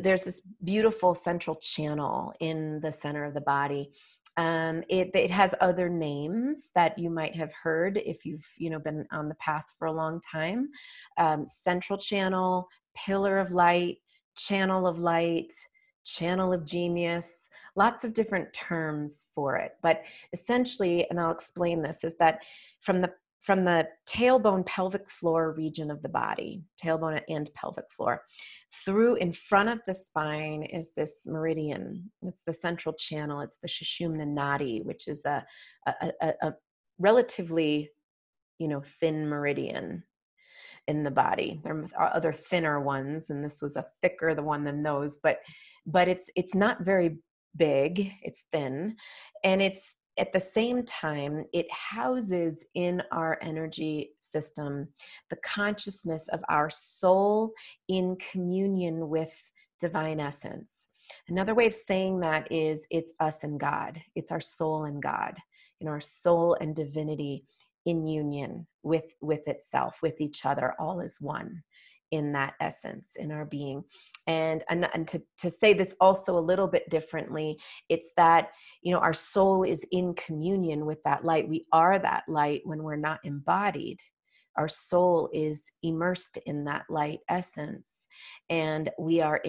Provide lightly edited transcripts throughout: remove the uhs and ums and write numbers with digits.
There's this beautiful central channel in the center of the body. It has other names that you might have heard if you've been on the path for a long time. Central channel, pillar of light, channel of light, channel of genius. Lots of different terms for it, but essentially, and I'll explain this, is that from the tailbone pelvic floor region of the body, tailbone and pelvic floor, through in front of the spine is this meridian. It's the central channel. It's the Sushumna Nadi, which is a relatively, thin meridian in the body. There are other thinner ones, and this was a thicker the one than those, but it's not very big. It's thin, and it's at the same time, it houses in our energy system the consciousness of our soul in communion with divine essence. Another way of saying that is it's us and God. It's our soul and God, our soul and divinity in union with itself, with each other, all is one in that essence, in our being. And to say this also a little bit differently, it's that, our soul is in communion with that light. We are that light when we're not embodied. Our soul is immersed in that light essence, and we are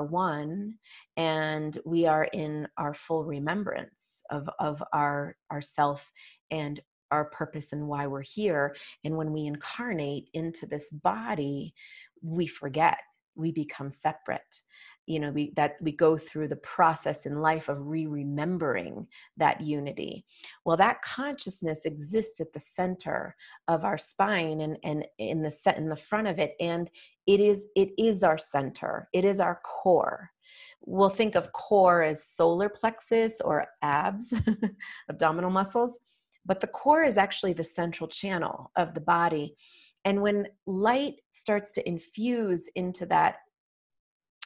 one, and we are in our full remembrance of our self and our purpose and why we're here. And when we incarnate into this body, we forget, we become separate. We go through the process in life of remembering that unity. Well, that consciousness exists at the center of our spine and in the front of it. And it is our center. It is our core. We'll think of core as solar plexus or abs, abdominal muscles. But the core is actually the central channel of the body. And when light starts to infuse into that,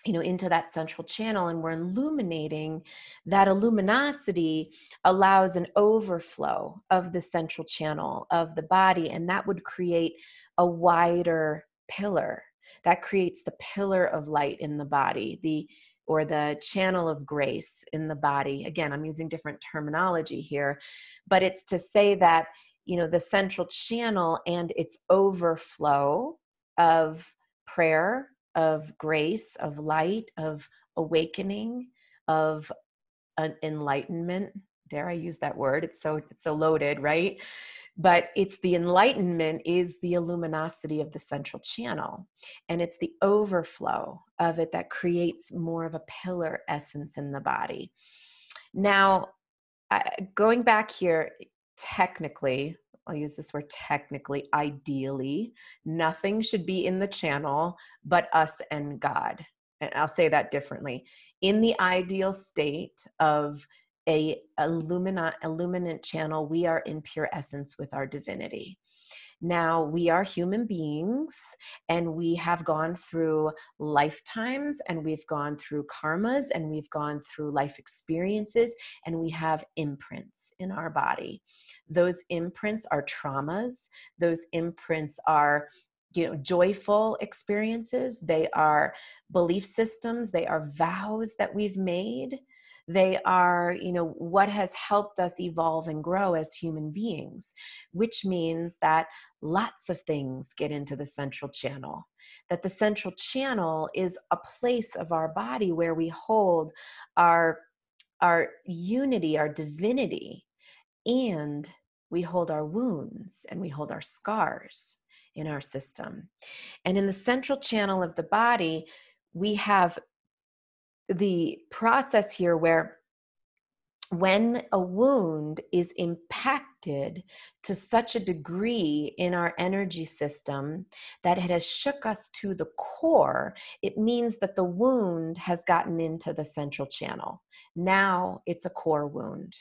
into that central channel, and we're illuminating, that luminosity allows an overflow of the central channel of the body. And that would create a wider pillar. That creates the pillar of light in the body, or the channel of grace in the body. Again, I'm using different terminology here, but it's to say that, the central channel and its overflow of prayer, of grace, of light, of awakening, of enlightenment. Dare I use that word? It's so loaded, right? But it's the enlightenment is the luminosity of the central channel. And it's the overflow of it that creates more of a pillar essence in the body. Now, going back here, technically, I'll use this word technically, ideally, nothing should be in the channel but us and God. And I'll say that differently. In the ideal state of a illuminant channel, we are in pure essence with our divinity. Now, we are human beings, and we have gone through lifetimes, and we've gone through karmas, and we've gone through life experiences, and we have imprints in our body. Those imprints are traumas. Those imprints are joyful experiences. They are belief systems. They are vows that we've made. They are, what has helped us evolve and grow as human beings, which means that lots of things get into the central channel, that the central channel is a place of our body where we hold our unity, our divinity, and we hold our wounds and we hold our scars in our system. And in the central channel of the body, we have the process here where when a wound is impacted to such a degree in our energy system that it has shook us to the core, it means that the wound has gotten into the central channel. Now it's a core wound.